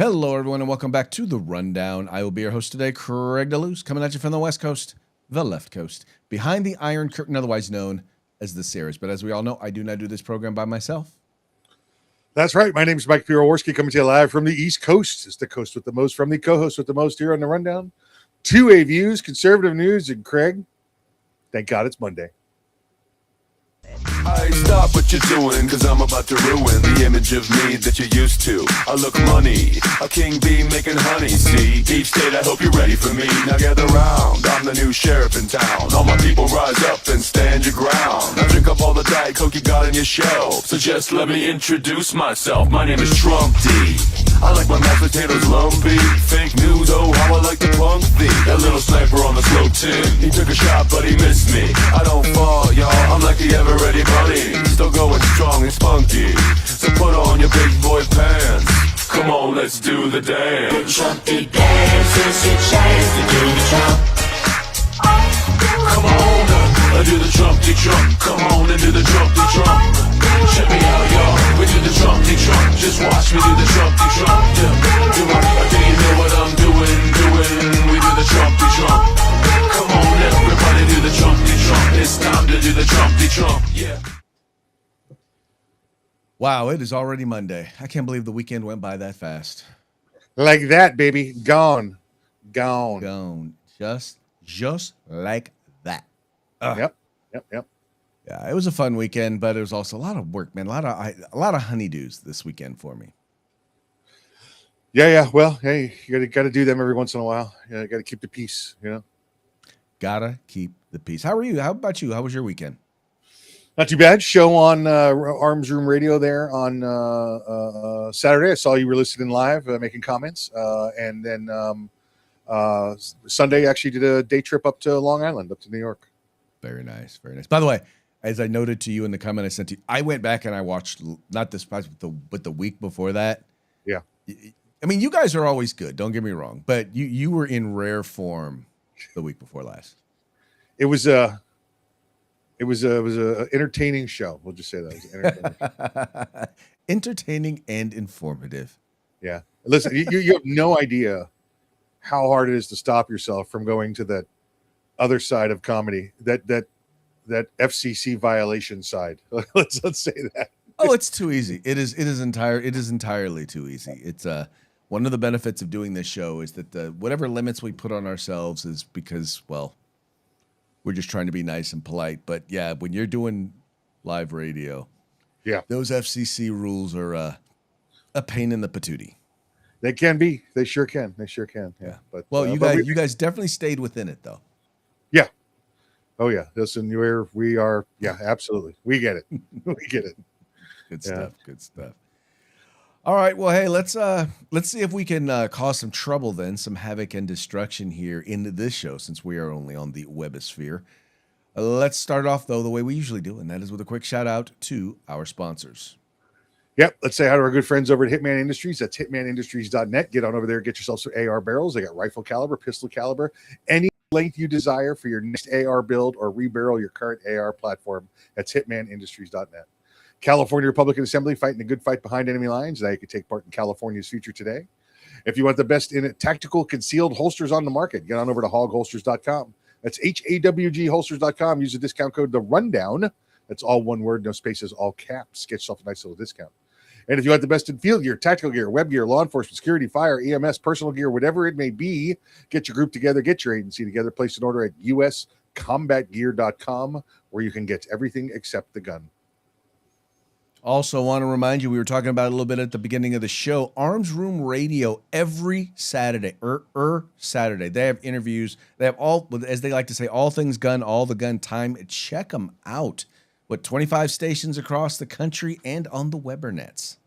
Hello, everyone, and welcome back to The Rundown. I will be your host today, Craig DeLuz, coming at you from the West Coast, the left coast, behind the Iron Curtain, otherwise known as the series. But as we all know, I do not do this program by myself. That's right. My name is Mike Piroworski, coming to you live from the East Coast. It's the coast with the most from the co-host with the most here on The Rundown. 2A views, conservative news, and Craig, thank God it's Monday. Hey, stop what you're doing, cause I'm about to ruin the image of me that you're used to. I look money, a king bee making honey, see? Deep state, I hope you're ready for me. Now gather round, I'm the new sheriff in town. All my people rise up and stand your ground. Now drink up all the Diet Coke you got on your shelf. So just let me introduce myself, my name is Trump D. I like my mashed potatoes lumpy. Fake news, oh how I like to punk thee. That little sniper on the slow tin, he took a shot but he missed me. I don't fall, y'all, I'm like the ever-ready bunny. Still going strong and spunky. So put on your big boy pants. Come on, let's do the dance. Trumpy dance, it's your chance to do the Trump. Come on, do the Trumpy Trump. Come on and do the Trumpy Trump. Check me out, y'all. We do the Trumpy Trump. Just watch me do the Trumpy Trump. Yeah. Do you know what I'm doing? We do the Trumpy Trump. Come on, everybody do the Trumpy Trump. It's time to do the Trumpy Trump. Yeah. Wow, it is already Monday. I can't believe the weekend went by that fast. Like that, baby. Gone. Gone. Just like that. Yep. Yeah, it was a fun weekend, but it was also a lot of work, man. A lot of honeydews this weekend for me. Yeah. Well, hey, you gotta do them every once in a while. You gotta keep the peace, you know. Gotta keep the peace. How are you? How about you? How was your weekend? Not too bad. Show on Arms Room Radio there on Saturday. I saw you were listening live, making comments. And then Sunday, actually did a day trip up to Long Island, up to New York. Very nice. Very nice. By the way, as I noted to you in the comment I sent to you, I went back and I watched, not this past, but the week before that. Yeah. I mean, you guys are always good. Don't get me wrong. But you were in rare form the week before last. It was a entertaining show. We'll just say that. It was entertaining. Entertaining and informative. Yeah. Listen, you have no idea how hard it is to stop yourself from going to that other side of comedy, that FCC violation side. Let's say that. Oh, it's too easy. It is entirely too easy. It's one of the benefits of doing this show is that whatever limits we put on ourselves is because, well, we're just trying to be nice and polite. But yeah, when you're doing live radio, yeah, those FCC rules are a pain in the patootie. They can be. They sure can. Yeah. But well, you guys definitely stayed within it, though. Yeah. Oh yeah. Listen, we are. Yeah, absolutely. We get it. We get it. Good stuff. Good stuff. All right. Well, hey, let's see if we can cause some trouble then, some havoc and destruction here in this show, since we are only on the webosphere. Let's start off, though, the way we usually do, and that is with a quick shout out to our sponsors. Yep. Let's say hi to our good friends over at Hitman Industries. That's hitmanindustries.net. Get on over there. Get yourself some AR barrels. They got rifle caliber, pistol caliber, any length you desire for your next AR build or rebarrel your current AR platform. That's hitmanindustries.net. California Republican Assembly fighting a good fight behind enemy lines. Now you can take part in California's future today. If you want the best in it, tactical concealed holsters on the market, get on over to hogholsters.com. That's HAWG holsters.com. Use the discount code The Rundown. That's all one word, no spaces, all caps. Get yourself a nice little discount. And if you want the best in field gear, tactical gear, web gear, law enforcement, security, fire, EMS, personal gear, whatever it may be, get your group together, get your agency together, place an order at uscombatgear.com, where you can get everything except the gun. Also want to remind you, we were talking about it a little bit at the beginning of the show, Arms Room Radio every Saturday, Saturday. They have interviews. They have all, as they like to say, all things gun, all the gun time. Check them out. 25 stations across the country and on the Webernets.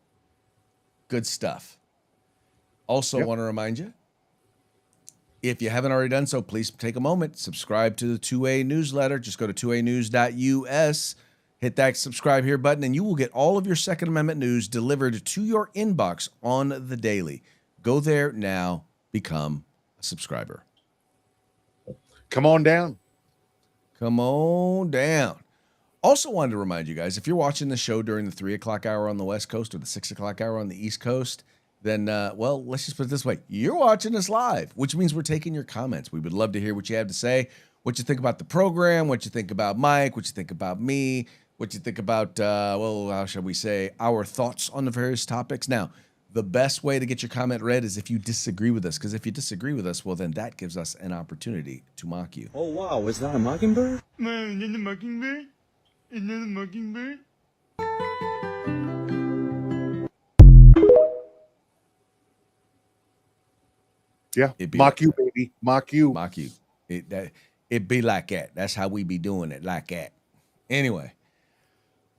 Good stuff. Also want to remind you, if you haven't already done so, please take a moment, subscribe to the 2A newsletter. Just go to 2anews.us, hit that subscribe here button, and you will get all of your Second Amendment news delivered to your inbox on the daily. Go there now, become a subscriber. Come on down. Come on down. Also wanted to remind you guys, if you're watching the show during the 3 o'clock hour on the West Coast or the 6 o'clock hour on the East Coast, then, well, let's just put it this way. You're watching us live, which means we're taking your comments. We would love to hear what you have to say, what you think about the program, what you think about Mike, what you think about me, what you think about, well, how shall we say, our thoughts on the various topics. Now, the best way to get your comment read is if you disagree with us, because if you disagree with us, well, then that gives us an opportunity to mock you. Oh, wow. Is that a mockingbird? Man, is that a mockingbird? Is that a mockingbird? Yeah. It'd be Mock like you, that. baby. Mock you. Mock you. It be like that. That's how we be doing it, like that. Anyway.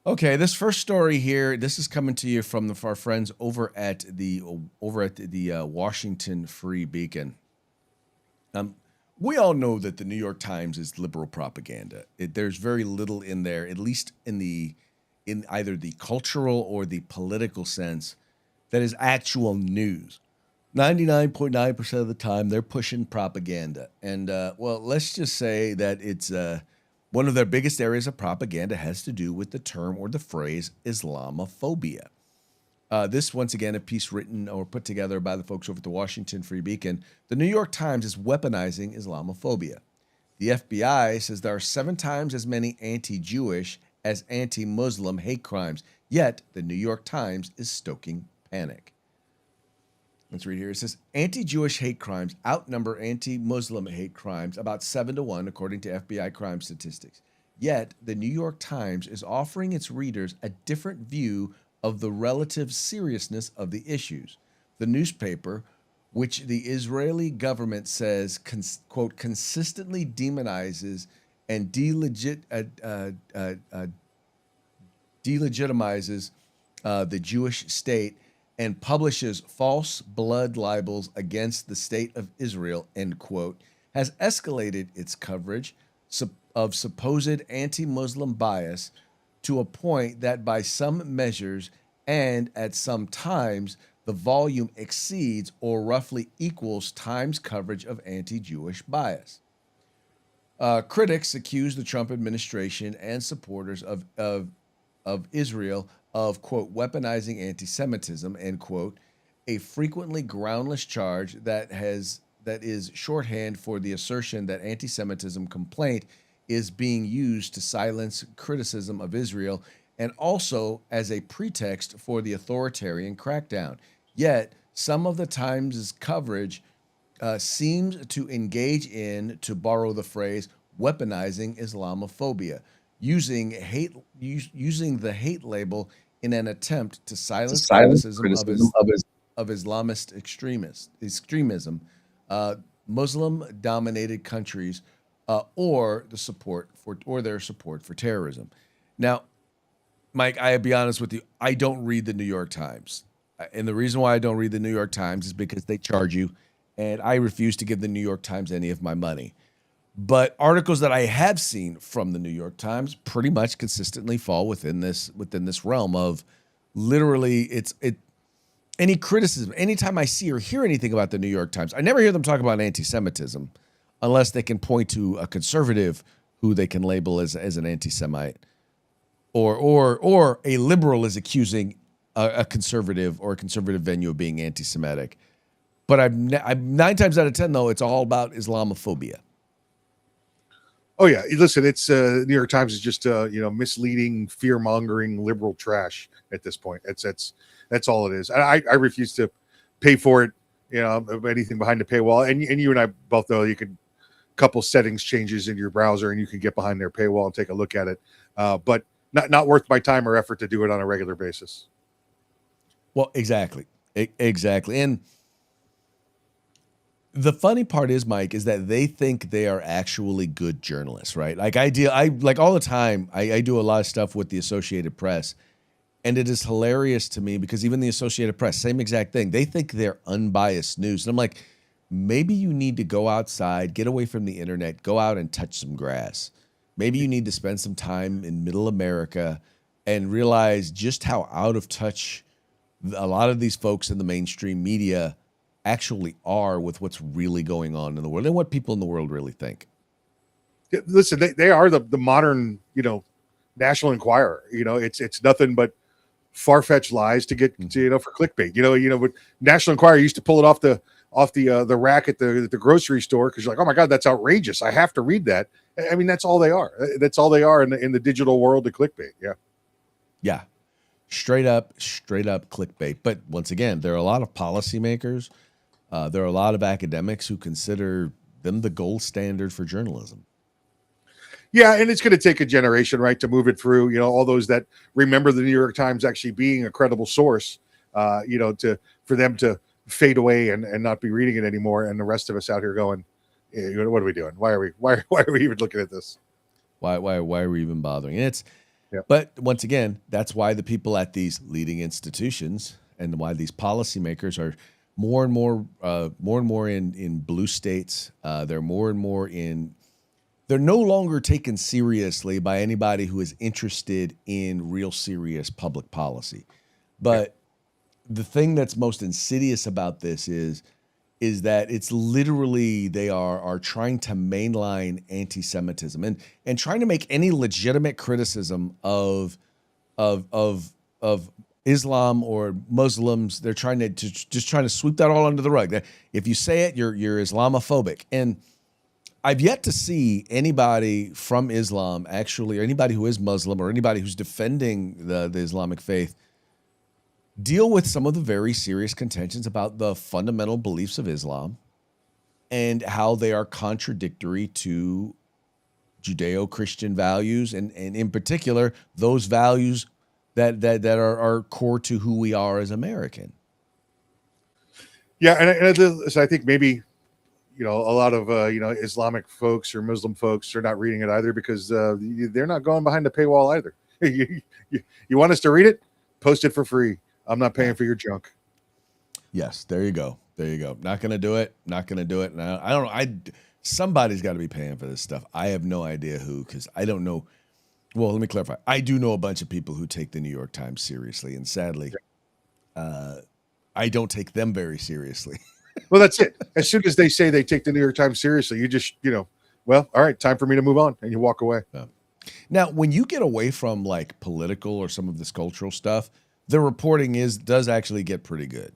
Okay, this first story here, this is coming to you from our friends over at the Washington Free Beacon. We all know that the New York Times is liberal propaganda. There's very little in there, at least in either the cultural or the political sense, that is actual news. 99.9% of the time, they're pushing propaganda. And, well, let's just say that it's one of their biggest areas of propaganda has to do with the term or the phrase Islamophobia. This, once again, a piece written or put together by the folks over at the Washington Free Beacon. The New York Times is weaponizing Islamophobia. The FBI says there are 7 times as many anti-Jewish as anti-Muslim hate crimes, yet the New York Times is stoking panic. Let's read here. It says, anti-Jewish hate crimes outnumber anti-Muslim hate crimes about 7-1, according to FBI crime statistics. Yet, the New York Times is offering its readers a different view of the relative seriousness of the issues. The newspaper, which the Israeli government says, quote, consistently demonizes and delegitimizes the Jewish state, and publishes false blood libels against the state of Israel, end quote, has escalated its coverage of supposed anti-Muslim bias to a point that by some measures and at some times, the volume exceeds or roughly equals Times coverage of anti-Jewish bias. Critics accuse the Trump administration and supporters of Israel of, quote, weaponizing anti-Semitism, end quote, a frequently groundless charge that is shorthand for the assertion that anti-Semitism complaint is being used to silence criticism of Israel and also as a pretext for the authoritarian crackdown. Yet, some of the Times' coverage seems to engage in, to borrow the phrase, weaponizing Islamophobia, using the hate label in an attempt to silence criticism of Islamist extremism, Muslim-dominated countries, or their support for terrorism. Now, Mike, I'll be honest with you, I don't read the New York Times. And the reason why I don't read the New York Times is because they charge you, and I refuse to give the New York Times any of my money. But articles that I have seen from the New York Times pretty much consistently fall within this realm of literally any criticism. Anytime I see or hear anything about the New York Times, I never hear them talk about anti-Semitism unless they can point to a conservative who they can label as an anti-Semite, or a liberal is accusing a conservative or a conservative venue of being anti-Semitic. But I'm 9 times out of 10 though, it's all about Islamophobia. Oh yeah, listen, it's New York Times is just misleading, fear-mongering liberal trash at this point. That's all it is. I refuse to pay for it. Anything behind the paywall, and you and I both know you can couple settings changes in your browser, and you can get behind their paywall and take a look at it. But not worth my time or effort to do it on a regular basis. Well, exactly, and the funny part is, Mike, is that they think they are actually good journalists, right? Like like all the time, I do a lot of stuff with the Associated Press, and it is hilarious to me because even the Associated Press, same exact thing. They think they're unbiased news. And I'm like, maybe you need to go outside, get away from the internet, go out and touch some grass. Maybe you need to spend some time in middle America and realize just how out of touch a lot of these folks in the mainstream media actually are with what's really going on in the world and what people in the world really think. Yeah, listen, they are the modern, National Enquirer. It's nothing but far-fetched lies to get to, for clickbait. But National Enquirer used to pull it off the rack at the grocery store because you're like, oh my god, that's outrageous. I have to read that. I mean, that's all they are. That's all they are in the digital world of clickbait. Yeah. Yeah. Straight up clickbait. But once again, there are a lot of policymakers. There are a lot of academics who consider them the gold standard for journalism. Yeah, and it's going to take a generation, right, to move it through. All those that remember the New York Times actually being a credible source, for them to fade away and not be reading it anymore, and the rest of us out here going, what are we doing? Why are we even looking at this? Why are we even bothering? And Yeah. But once again, that's why the people at these leading institutions and why these policymakers are more and more in blue states. They're more and more in. They're no longer taken seriously by anybody who is interested in real serious public policy. But the thing that's most insidious about this is that it's literally they are trying to mainline anti-Semitism and trying to make any legitimate criticism of Islam or Muslims. They're trying to just trying to sweep that all under the rug. That if you say it, you're Islamophobic. And I've yet to see anybody from Islam actually, or anybody who is Muslim or anybody who's defending the Islamic faith, deal with some of the very serious contentions about the fundamental beliefs of Islam and how they are contradictory to Judeo-Christian values, and in particular, those values that are core to who we are as American. Yeah, and I think maybe a lot of Islamic folks or Muslim folks are not reading it either because they're not going behind the paywall either. You want us to read it? Post it for free. I'm not paying for your junk. Yes, there you go. Not going to do it. Not going to do it. And I don't know. Somebody's got to be paying for this stuff. I have no idea who, because I don't know. Well, let me clarify. I do know a bunch of people who take the New York Times seriously, and sadly, I don't take them very seriously. Well, that's it. As soon as they say they take the New York Times seriously, you just, well, all right, time for me to move on, and you walk away. Now, when you get away from like political or some of this cultural stuff, the reporting does actually get pretty good.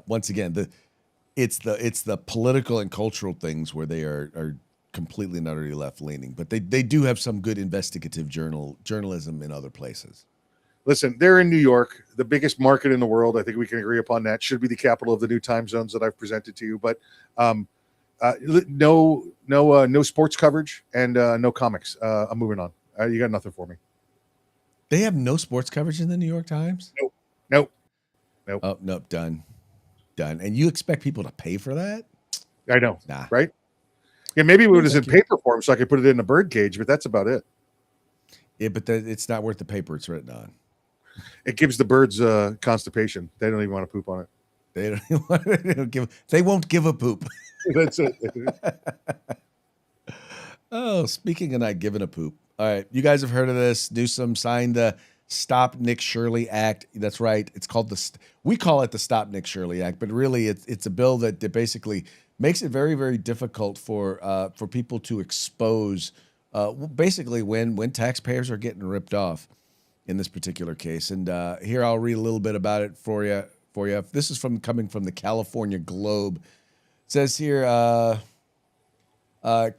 Once again, it's the political and cultural things where they are completely and utterly left leaning, but they do have some good investigative journalism in other places. Listen, they're in New York, the biggest market in the world. I think we can agree upon that. Should be the capital of the new time zones that I've presented to you. But no sports coverage and no comics. I'm moving on. You got nothing for me. They have no sports coverage in the New York Times? Nope. Oh, nope. Done. And you expect people to pay for that? I know. Nah. Right? Yeah, maybe it was in paper form so I could put it in a bird cage, but that's about it. Yeah, but it's not worth the paper it's written on. It gives the birds constipation. They don't even want to poop on it. They won't give a poop. That's it. Oh, speaking of not giving a poop. All right, you guys have heard of this. Newsom signed the Stop Nick Shirley Act. That's right. It's called we call it the Stop Nick Shirley Act, but really it's a bill that basically makes it very, very difficult for people to expose basically when taxpayers are getting ripped off in this particular case. And here I'll read a little bit about it for you. This is coming from the California Globe. It says here,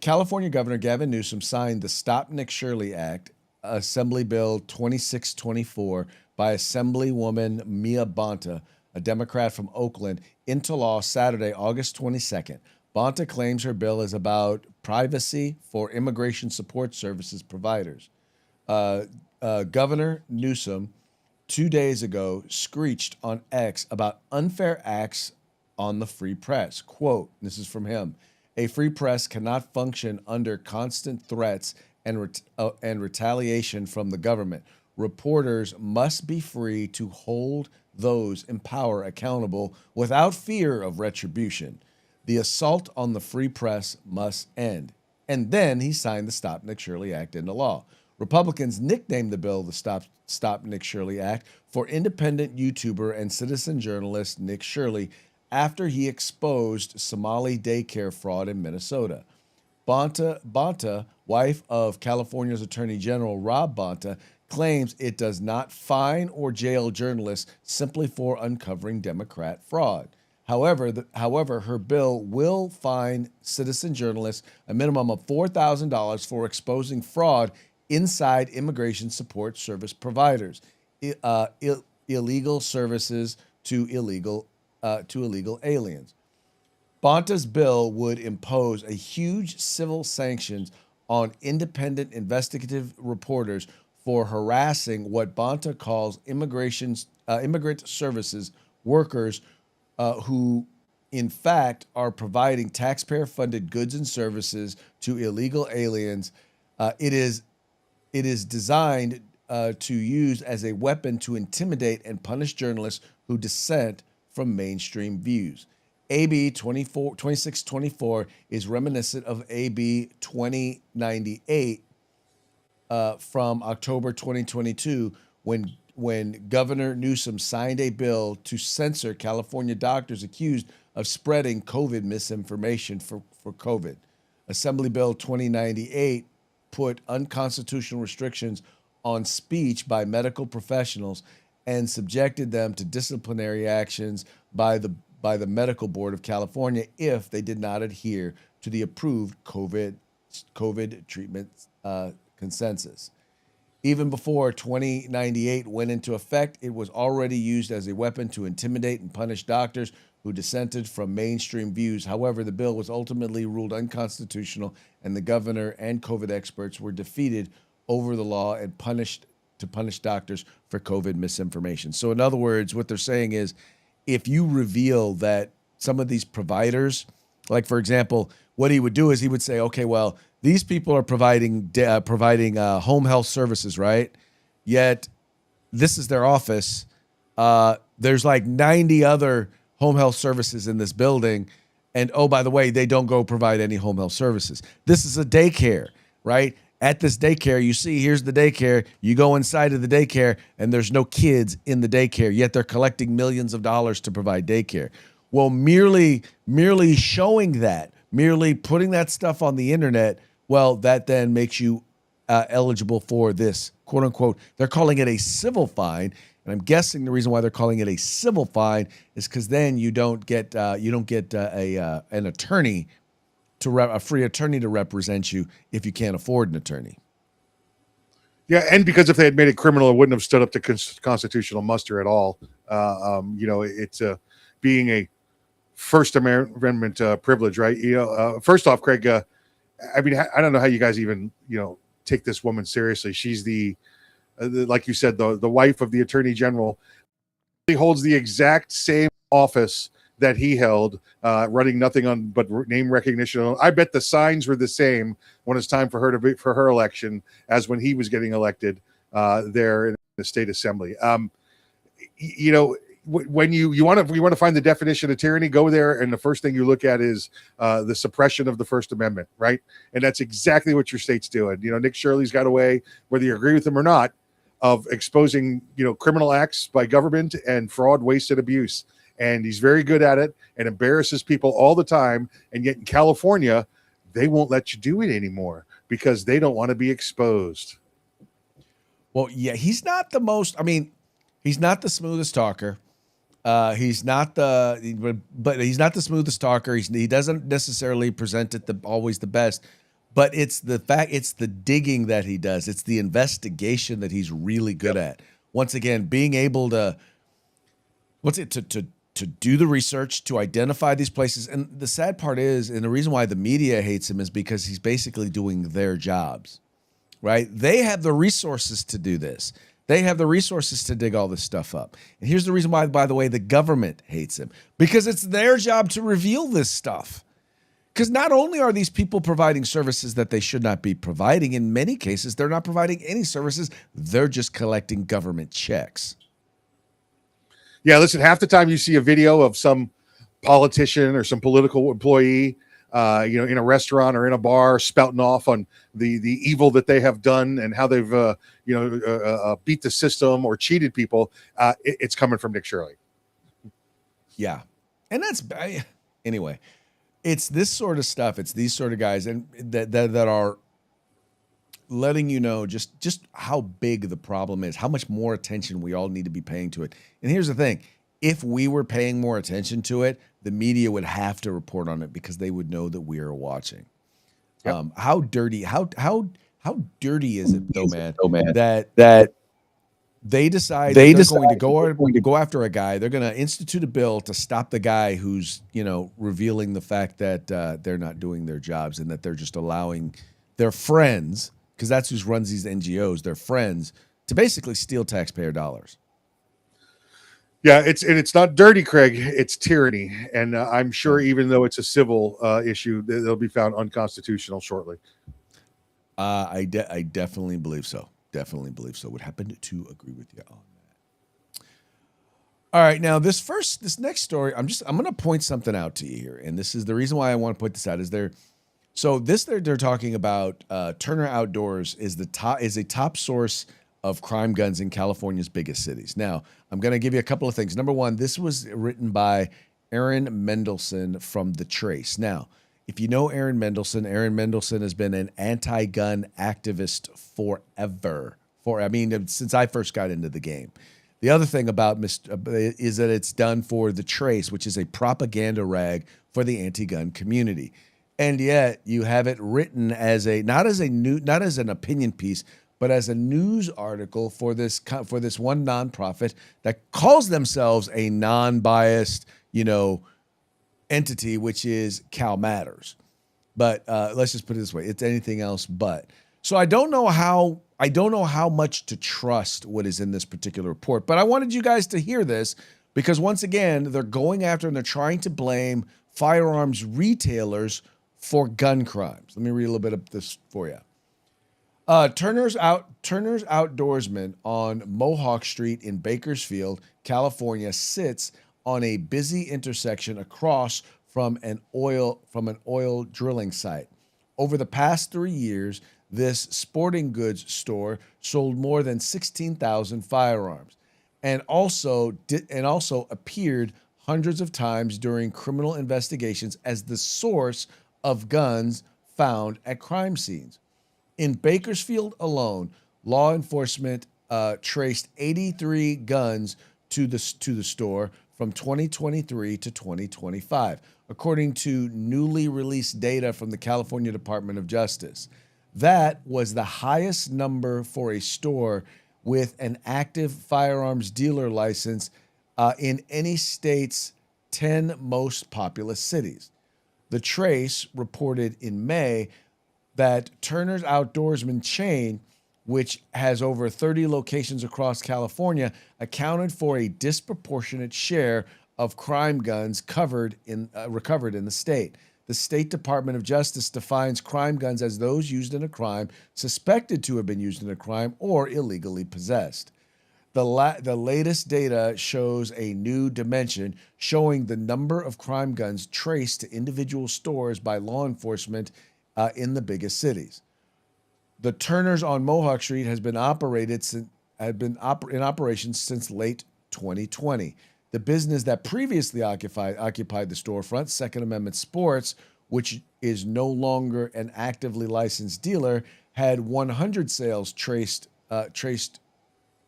California Governor Gavin Newsom signed the Stop Nick Shirley Act, Assembly Bill 2624, by Assemblywoman Mia Bonta, a Democrat from Oakland, into law Saturday, August 22nd. Bonta claims her bill is about privacy for immigration support services providers. Governor Newsom, 2 days ago, screeched on X about unfair acts on the free press. Quote, this is from him, "A free press cannot function under constant threats and retaliation from the government. Reporters must be free to hold those in power accountable without fear of retribution. The assault on the free press must end." And then he signed the Stop Nick Shirley Act into law. Republicans nicknamed the bill the Stop Nick Shirley Act for independent YouTuber and citizen journalist Nick Shirley after he exposed Somali daycare fraud in Minnesota. Bonta, wife of California's Attorney General Rob Bonta, claims it does not fine or jail journalists simply for uncovering Democrat fraud. However, her bill will fine citizen journalists a minimum of $4,000 for exposing fraud inside immigration support service providers, illegal services to illegal aliens. Bonta's bill would impose a huge civil sanctions on independent investigative reporters for harassing what Bonta calls immigrant services workers who, in fact, are providing taxpayer-funded goods and services to illegal aliens. It is designed to use as a weapon to intimidate and punish journalists who dissent from mainstream views. AB 2624 is reminiscent of AB 2098 from October 2022 when Governor Newsom signed a bill to censor California doctors accused of spreading COVID misinformation for COVID. Assembly Bill 2098 put unconstitutional restrictions on speech by medical professionals and subjected them to disciplinary actions by the Medical Board of California if they did not adhere to the approved COVID treatment consensus. Even before 2098 went into effect, it was already used as a weapon to intimidate and punish doctors who dissented from mainstream views. However, the bill was ultimately ruled unconstitutional, and the governor and COVID experts were defeated over the law and punished doctors for COVID misinformation. So in other words, what they're saying is, if you reveal that some of these providers, like for example, what he would do is he would say, okay, well, these people are providing home health services, right? Yet this is their office. There's like 90 other home health services in this building. And oh, by the way, they don't go provide any home health services. This is a daycare, right? At this daycare, you see, here's the daycare. You go inside of the daycare, and there's no kids in the daycare, yet they're collecting millions of dollars to provide daycare. Well, merely showing that, merely putting that stuff on the internet, well, that then makes you eligible for this, quote unquote. They're calling it a civil fine, and I'm guessing the reason why they're calling it a civil fine is because then you don't get an attorney. A free attorney to represent you if you can't afford an attorney. Yeah, and because if they had made it criminal, it wouldn't have stood up to constitutional muster at all. It's being a First Amendment privilege, right? First off, Craig, I don't know how you guys even take this woman seriously. She's the like you said, the wife of the Attorney General. She holds the exact same office that he held, running nothing on but name recognition. I bet the signs were the same when it's time for her election as when he was getting elected there in the state assembly. When you want to find the definition of tyranny, go there, and the first thing you look at is the suppression of the First Amendment, right? And that's exactly what your state's doing. Nick Shirley's got a way, whether you agree with him or not, of exposing criminal acts by government and fraud, waste, and abuse. And he's very good at it and embarrasses people all the time. And yet in California, they won't let you do it anymore because they don't want to be exposed. Well, yeah, he's not the smoothest talker. He's not the smoothest talker. He doesn't necessarily present it always the best, but it's the digging that he does. It's the investigation that he's really good at. Once again, being able to do the research, to identify these places. And the sad part is, and the reason why the media hates him is because he's basically doing their jobs, right? They have the resources to do this. They have the resources to dig all this stuff up. And here's the reason why, by the way, the government hates him, because it's their job to reveal this stuff. Because not only are these people providing services that they should not be providing, in many cases, they're not providing any services. They're just collecting government checks. Yeah, listen, half the time you see a video of some politician or some political employee, in a restaurant or in a bar spouting off on the evil that they have done and how they've, beat the system or cheated people. It's coming from Nick Shirley. Yeah. And anyway, it's this sort of stuff. It's these sort of guys and that are letting you know just how big the problem is, how much more attention we all need to be paying to it. And here's the thing. If we were paying more attention to it, the media would have to report on it because they would know that we are watching. Yep. How dirty dirty is it though, man? That They decide they're going to go after a guy. They're going to institute a bill to stop the guy who's, revealing the fact that they're not doing their jobs and that they're just allowing their friends, because that's who runs these NGOs, their friends, to basically steal taxpayer dollars. Yeah, it's not dirty, Craig. It's tyranny, and I'm sure even though it's a civil issue, they'll be found unconstitutional shortly. I definitely believe so. Definitely believe so. Would happen to agree with you on that. All right, now this next story, I'm going to point something out to you here, and this is the reason why I want to point this out. They're talking about Turner Outdoors is a top source of crime guns in California's biggest cities. Now, I'm going to give you a couple of things. Number one, this was written by Aaron Mendelson from The Trace. Now, if you know Aaron Mendelson has been an anti-gun activist forever. Since I first got into the game. The other thing about is that it's done for The Trace, which is a propaganda rag for the anti-gun community. And yet you have it written as not as an opinion piece, but as a news article for this one nonprofit that calls themselves a non-biased, entity, which is Cal Matters. But let's just put it this way: it's anything else but. So I don't know how much to trust what is in this particular report. But I wanted you guys to hear this because once again, they're going after and they're trying to blame firearms retailers for gun crimes. Let me read a little bit of this for you. Turner's Outdoorsman on Mohawk Street in Bakersfield, California, sits on a busy intersection across from an oil drilling site. Over the past 3 years, this sporting goods store sold more than 16,000 firearms, and also appeared hundreds of times during criminal investigations as the source of guns found at crime scenes. In Bakersfield alone, law enforcement traced 83 guns to the store from 2023 to 2025, according to newly released data from the California Department of Justice. That was the highest number for a store with an active firearms dealer license in any state's 10 most populous cities. The Trace reported in May that Turner's Outdoorsman chain, which has over 30 locations across California, accounted for a disproportionate share of crime guns recovered in the state. The State Department of Justice defines crime guns as those used in a crime, suspected to have been used in a crime, or illegally possessed. The latest data shows a new dimension, showing the number of crime guns traced to individual stores by law enforcement in the biggest cities. The Turners on Mohawk Street has been in operation since late 2020. The business that previously occupied the storefront, Second Amendment Sports, which is no longer an actively licensed dealer, had 100 sales traced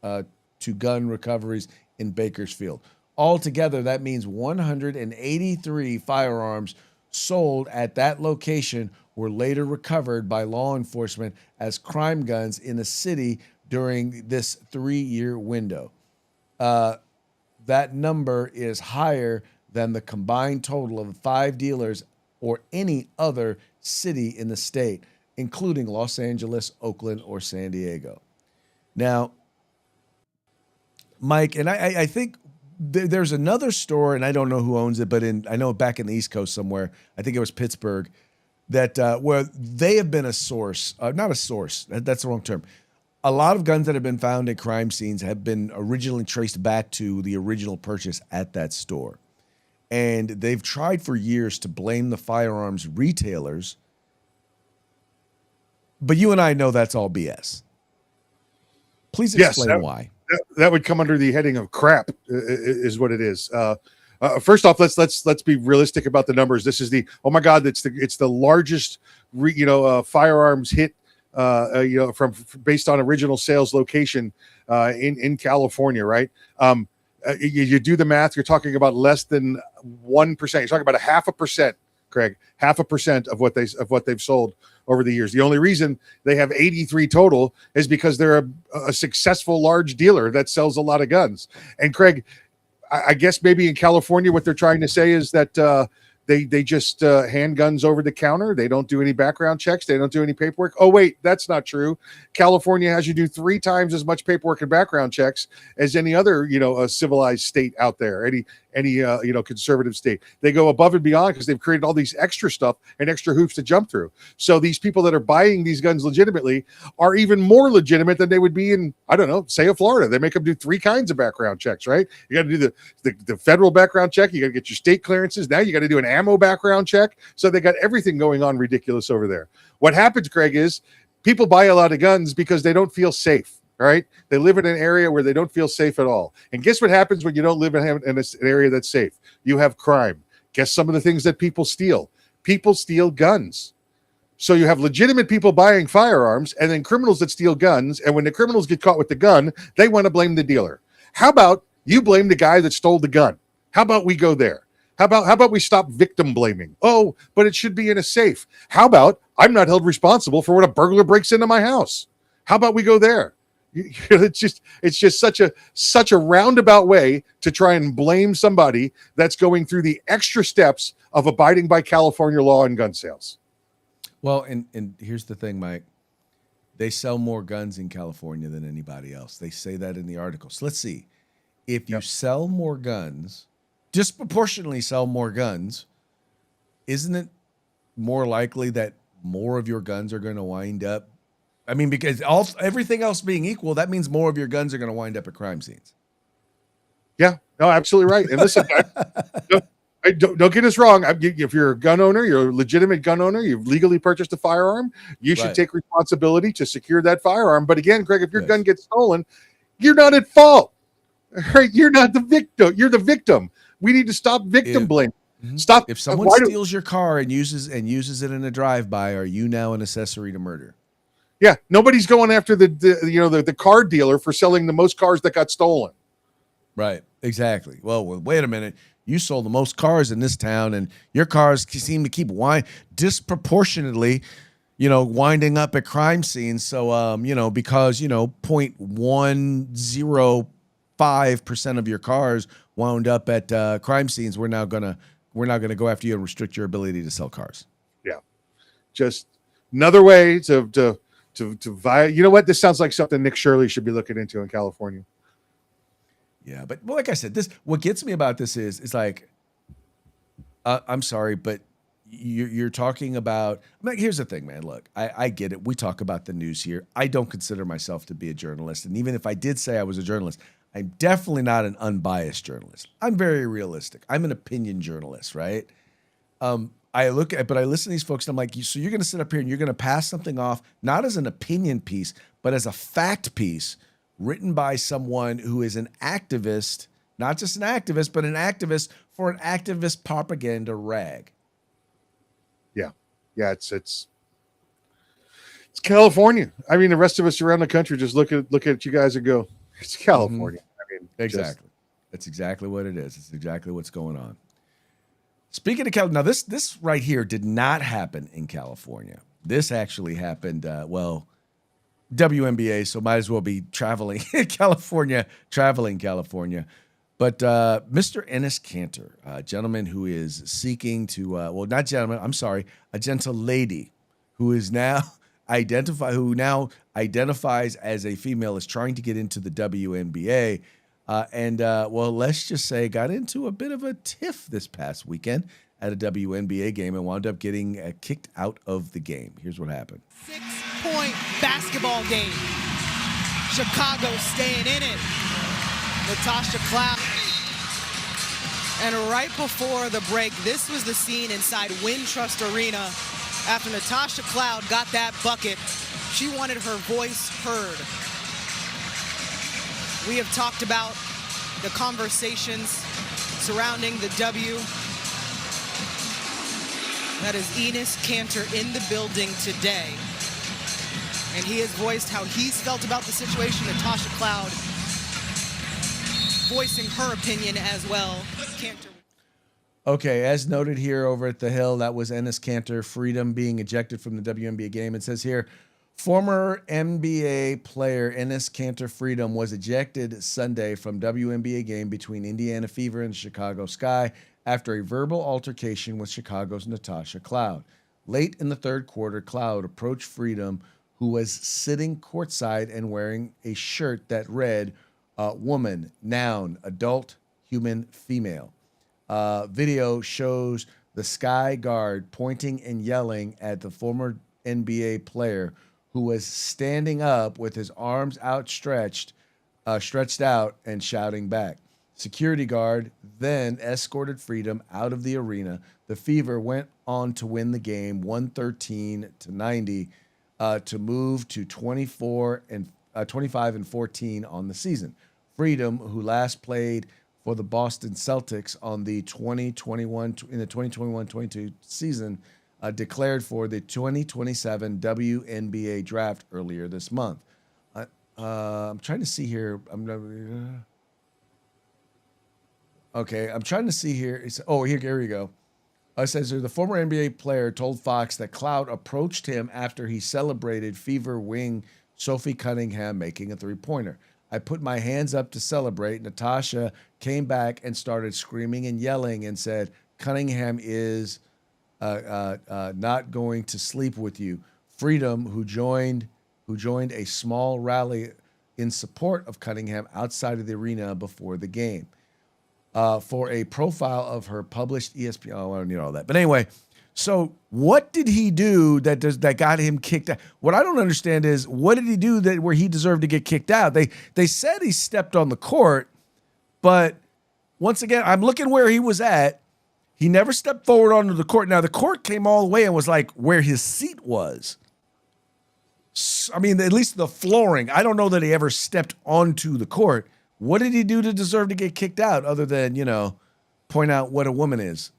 to gun recoveries in Bakersfield. Altogether, that means 183 firearms sold at that location were later recovered by law enforcement as crime guns in the city during this 3-year window. That number is higher than the combined total of 5 dealers or any other city in the state, including Los Angeles, Oakland, or San Diego. Now, Mike, and I think there's another store, and I don't know who owns it, but I know back in the East Coast somewhere, I think it was Pittsburgh, that where they have been a source, not a source, that's the wrong term. A lot of guns that have been found at crime scenes have been originally traced back to the original purchase at that store. And they've tried for years to blame the firearms retailers, but you and I know that's all BS. Please explain why. That would come under the heading of crap, is what it is. First off, let's be realistic about the numbers. This is it's the largest firearms hit from based on original sales location in California, right? You do the math, you're talking about less than 1%. You're talking about a 0.5%, Craig, 0.5% of what they've sold over the years. The only reason they have 83 total is because they're a successful large dealer that sells a lot of guns. And Craig, I guess maybe in California, what they're trying to say is that they just hand guns over the counter. They don't do any background checks. They don't do any paperwork. Oh, wait, that's not true. California has you do 3 times as much paperwork and background checks as any other, civilized state out there, any conservative state. They go above and beyond because they've created all these extra stuff and extra hoops to jump through. So these people that are buying these guns legitimately are even more legitimate than they would be in, I don't know, say a Florida. They make them do 3 kinds of background checks, right? You got to do the federal background check. You got to get your state clearances. Now you got to do an ammo background check. So they got everything going on ridiculous over there. What happens, Craig, is people buy a lot of guns because they don't feel safe. All right. They live in an area where they don't feel safe at all. And guess what happens when you don't live in an area that's safe? You have crime. Guess some of the things that people steal. People steal guns. So you have legitimate people buying firearms and then criminals that steal guns. And when the criminals get caught with the gun, they want to blame the dealer. How about you blame the guy that stole the gun? How about we go there? How about we stop victim blaming? Oh, but it should be in a safe. How about I'm not held responsible for when a burglar breaks into my house? How about we go there? It's just such a roundabout way to try and blame somebody that's going through the extra steps of abiding by California law and gun sales. Well, and here's the thing, Mike. They sell more guns in California than anybody else. They say that in the article. So let's see. If you sell more guns, disproportionately sell more guns, isn't it more likely that more of your guns are going to wind up? I mean, because everything else being equal, that means more of your guns are going to wind up at crime scenes. Yeah, no, absolutely right. And listen, don't get us wrong. If you're a gun owner, you're a legitimate gun owner, you've legally purchased a firearm, you should take responsibility to secure that firearm. But again, Craig, if your gun gets stolen, you're not at fault. Right? You're not the victim. You're the victim. We need to stop victim blaming. Stop. If someone steals your car and uses it in a drive-by, are you now an accessory to murder? Yeah, nobody's going after the car dealer for selling the most cars that got stolen. Right, exactly. Well, wait a minute. You sold the most cars in this town, and your cars seem to keep disproportionately, winding up at crime scenes. So, because 0.105% of your cars wound up at crime scenes, we're not gonna go after you and restrict your ability to sell cars. Yeah, just another way to you know what? This sounds like something Nick Shirley should be looking into in California. Yeah, but like I said, what gets me about this is like, I'm sorry, but you're talking about. Here's the thing, man. Look, I get it. We talk about the news here. I don't consider myself to be a journalist, and even if I did say I was a journalist, I'm definitely not an unbiased journalist. I'm very realistic. I'm an opinion journalist, right? I listen to these folks and I'm like, so you're going to sit up here and you're going to pass something off, not as an opinion piece, but as a fact piece written by someone who is an activist, not just an activist, but an activist for an activist propaganda rag. Yeah. Yeah. It's California. I mean, the rest of us around the country just look at you guys and go, it's California. I mean, exactly. That's exactly what it is. It's exactly what's going on. Speaking of California, now this right here did not happen in California. This actually happened, WNBA, so might as well be traveling California. But Mr. Enes Kanter, a gentleman who is seeking to, a gentle lady who is now identifies as a female, is trying to get into the WNBA. Let's just say got into a bit of a tiff this past weekend at a WNBA game and wound up getting kicked out of the game. Here's what happened. 6-point basketball game. Chicago staying in it. Natasha Cloud. And right before the break, this was the scene inside Wintrust Arena after Natasha Cloud got that bucket. She wanted her voice heard. We have talked about the conversations surrounding the W. That is Enes Kanter in the building today. And he has voiced how he's felt about the situation. Natasha Cloud voicing her opinion as well. Cantor. Okay, as noted here over at the Hill, that was Enes Kanter, Freedom being ejected from the WNBA game. It says here, former NBA player Enes Kanter Freedom was ejected Sunday from WNBA game between Indiana Fever and Chicago Sky after a verbal altercation with Chicago's Natasha Cloud. Late in the third quarter, Cloud approached Freedom, who was sitting courtside and wearing a shirt that read, woman, noun, adult, human, female. Video shows the Sky guard pointing and yelling at the former NBA player who was standing up with his arms outstretched, stretched out and shouting back. Security guard then escorted Freedom out of the arena. The Fever went on to win the game 113-90 to move to 25 and 14 on the season. Freedom, who last played for the Boston Celtics in the 2021-22 season, declared for the 2027 WNBA draft earlier this month. I'm trying to see here. I'm trying to see here. Here we go. It says here, the former NBA player told Fox that Cloud approached him after he celebrated Fever wing Sophie Cunningham making a three-pointer. I put my hands up to celebrate. Natasha came back and started screaming and yelling and said, Cunningham is not going to sleep with you. Freedom, who joined a small rally in support of Cunningham outside of the arena before the game. For a profile of her published ESPN. Oh, I don't need all that. But anyway, so what did he do that got him kicked out? What I don't understand is, what did he do where he deserved to get kicked out? They said he stepped on the court, but once again, I'm looking where he was at. He never stepped forward onto the court. Now, the court came all the way and was like where his seat was. I mean, at least the flooring. I don't know that he ever stepped onto the court. What did he do to deserve to get kicked out other than, point out what a woman is?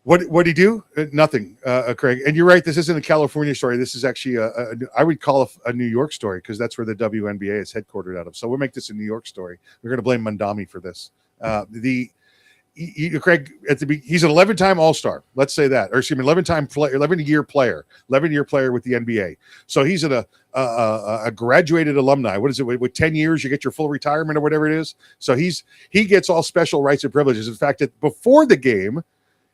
What did he do? Nothing, Craig. And you're right. This isn't a California story. This is actually I would call a New York story, because that's where the WNBA is headquartered out of. So we'll make this a New York story. We're going to blame Mandami for this. Craig, he's an 11-time All-Star. Let's say that, or excuse me, 11-year player with the NBA. So he's a graduated alumni. What is it? With 10 years, you get your full retirement or whatever it is. So he gets all special rights and privileges. In fact, before the game,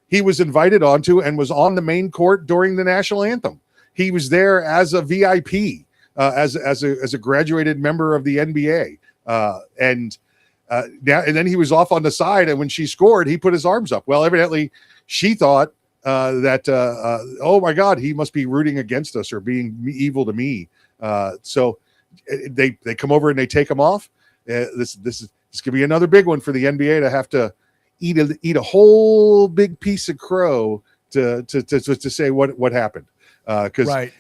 he was invited onto and was on the main court during the national anthem. He was there as a VIP, as a graduated member of the NBA, and then he was off on the side, and when she scored, he put his arms up. Well, evidently, she thought that, oh my God, he must be rooting against us or being evil to me. So they come over and they take him off. This could be another big one for the NBA to have to eat a whole big piece of crow to say what happened. Because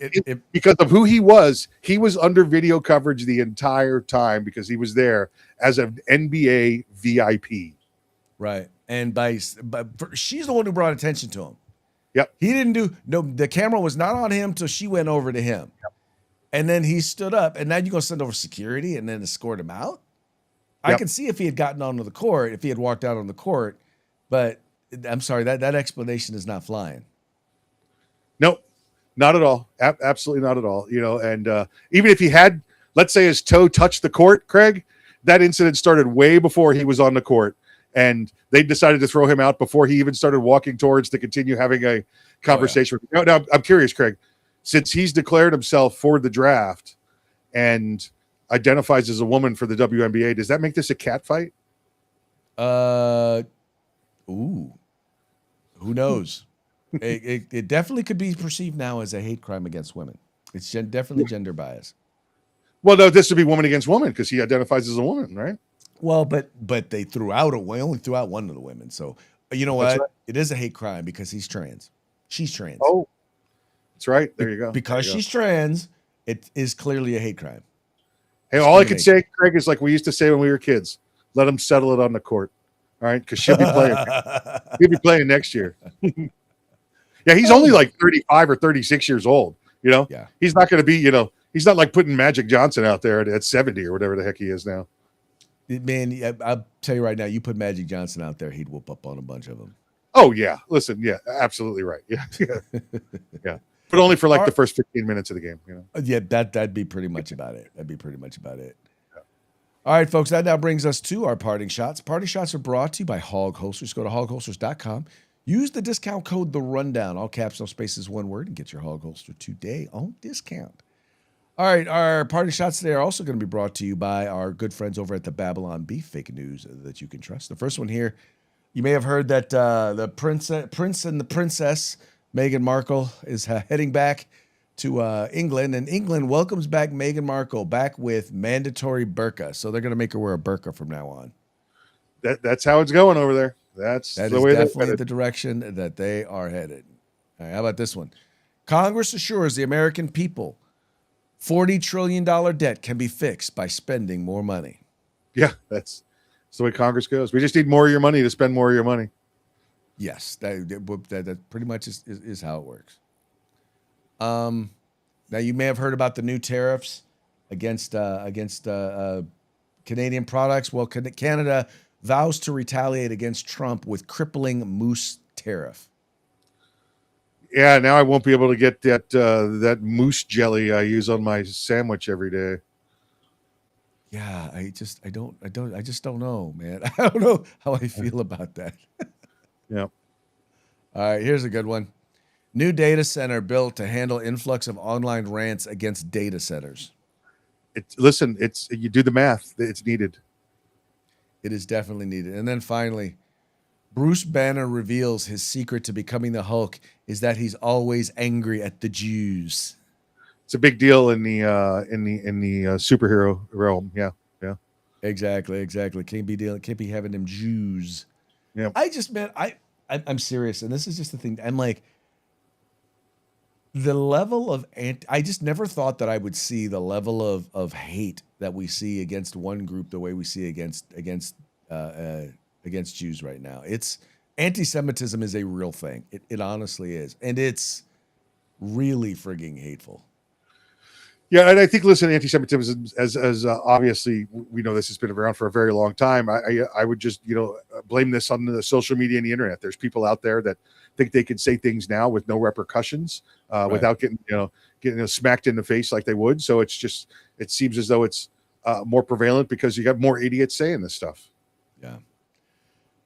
because of who he was under video coverage the entire time, because he was there as an NBA VIP. Right. And she's the one who brought attention to him. Yep. He didn't the camera was not on him till she went over to him. Yep. And then he stood up, and now you're going to send over security and then escort him out? Yep. I can see if he had gotten onto the court, if he had walked out on the court, but I'm sorry, that explanation is not flying. Nope. Not at all. Absolutely not at all. And even if he had, let's say his toe touched the court, Craig, that incident started way before he was on the court. And they decided to throw him out before he even started walking towards to continue having a conversation. Oh, yeah. Now, I'm curious, Craig, since he's declared himself for the draft and identifies as a woman for the WNBA, does that make this a cat fight? Who knows? It definitely could be perceived now as a hate crime against women. It's definitely gender bias. Well, no, this would be woman against woman because he identifies as a woman, right? Well, but they only threw out one of the women. So you know what? Right. It is a hate crime because he's trans. She's trans. Oh, that's right. There you go. Because she's trans, it is clearly a hate crime. Hey, all I can say, Craig, is like we used to say when we were kids: let them settle it on the court. All right, because she'll be playing. He'll be playing next year. Yeah, he's only like 35 or 36 years old. You know, Yeah. he's not going to be, he's not like putting Magic Johnson out there at 70 or whatever the heck he is now. Man, I'll tell you right now, you put Magic Johnson out there, he'd whoop up on a bunch of them. Oh yeah, listen, yeah, absolutely right. Yeah, yeah. But only for like the first 15 minutes of the game. Yeah, that'd be pretty much about it. That'd be pretty much about it. All right, folks, that now brings us to our parting shots. Parting shots are brought to you by Hog Holsters. Go to hogholsters.com. Use the discount code The Rundown, all caps, no spaces, one word, and get your Hog Holster today on discount. All right, our parting shots today are also going to be brought to you by our good friends over at the Babylon Beef, fake news that you can trust. The first one here, you may have heard that the prince and the princess, Meghan Markle, is heading back to England, and England welcomes back Meghan Markle back with mandatory burqa. So they're going to make her wear a burqa from now on. That's how it's going over there. That is definitely the direction that they are headed. All right, how about this one? Congress assures the American people $40 trillion debt can be fixed by spending more money. Yeah, that's the way Congress goes. We just need more of your money to spend more of your money. Yes, that pretty much is how it works. Now you may have heard about the new tariffs against Canadian products. Well, Canada vows to retaliate against Trump with crippling moose tariff. Yeah, now I won't be able to get that moose jelly I use on my sandwich every day. Yeah, I just don't know, man. I don't know how I feel about that. Yeah. All right, here's a good one. New data center built to handle influx of online rants against data centers. You do the math. It's needed. It is definitely needed. And then finally, Bruce Banner reveals his secret to becoming the Hulk is that he's always angry at the Jews. It's a big deal in the superhero realm. Yeah. Exactly. Can't be having them Jews. Yeah. I'm serious, and this is just the thing. I'm like, the level of I just never thought that I would see the level of hate that we see against one group the way we see against Jews right now. It's anti-Semitism is a real thing. It honestly is, and it's really frigging hateful. Yeah, and I think, listen, anti-Semitism, as obviously we know this has been around for a very long time. I would just blame this on the social media and the internet. There's people out there that think they can say things now with no repercussions, without getting smacked in the face like they would. So it seems as though it's more prevalent because you got more idiots saying this stuff. Yeah.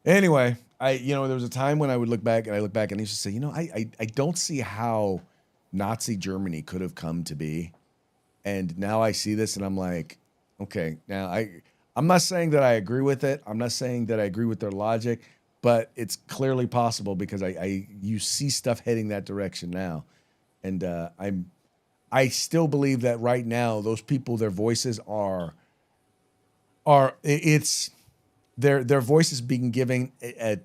Anyway, there was a time when I would look back and I used to say, I don't see how Nazi Germany could have come to be. And now I see this and I'm like, okay, now I'm not saying that I agree with it. I'm not saying that I agree with their logic, but it's clearly possible because you see stuff heading that direction now. And I still believe that right now, those people, their voices their voices being given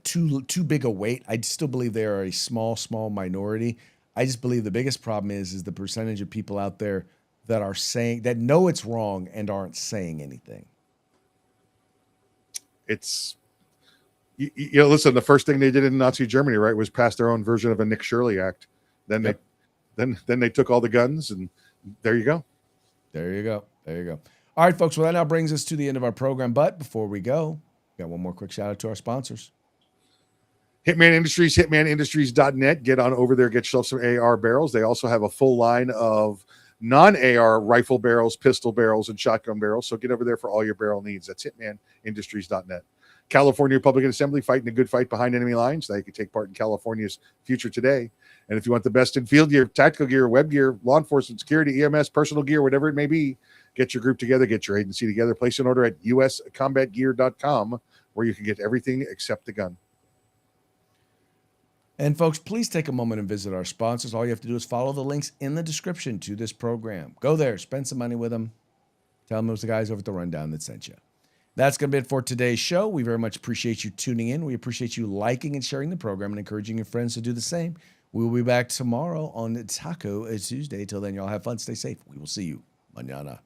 too big a weight. I still believe they are a small minority. I just believe the biggest problem is the percentage of people out there that know it's wrong and aren't saying anything. It's listen, the first thing they did in Nazi Germany, right, was pass their own version of a Nick Shirley Act. Then they took all the guns, and there you go. There you go. All right, folks. Well, that now brings us to the end of our program. But before we go, we got one more quick shout out to our sponsors. Hitman Industries, hitmanindustries.net. Get on over there, get yourself some AR barrels. They also have a full line of non-AR rifle barrels, pistol barrels, and shotgun barrels. So get over there for all your barrel needs. That's hitmanindustries.net. California Republican Assembly, fighting a good fight behind enemy lines. Now you can take part in California's future today. And if you want the best in field gear, tactical gear, web gear, law enforcement, security, EMS, personal gear, whatever it may be, get your group together, get your agency together, place an order at uscombatgear.com, where you can get everything except the gun. And folks, please take a moment and visit our sponsors. All you have to do is follow the links in the description to this program. Go there, spend some money with them. Tell them it was the guys over at The Rundown that sent you. That's going to be it for today's show. We very much appreciate you tuning in. We appreciate you liking and sharing the program and encouraging your friends to do the same. We will be back tomorrow on Taco Tuesday. Till then, y'all have fun. Stay safe. We will see you mañana.